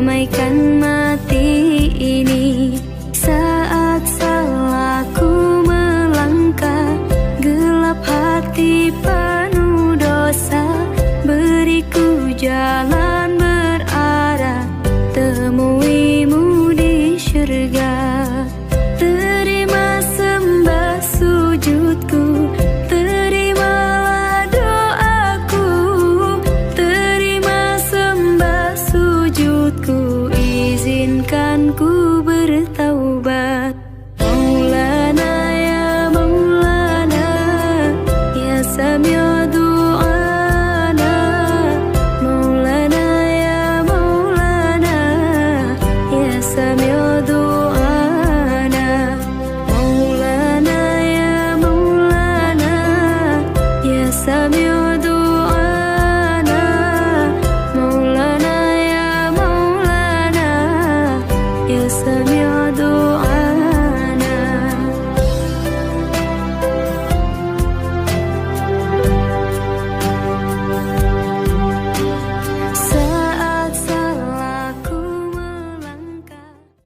damaikan mati ini. Saat salahku melangkah, gelap hati penuh dosa, beriku jalan berarah temuimu di syurga. Terima sembah sujudku, terimalah doaku, terima sembah sujudku, izinkan ku bertaubat. Maulana ya Maulana, ya Sami'u du'ana. Maulana ya Maulana, ya Sami'u du'ana. Maulana ya Maulana, ya Sami'u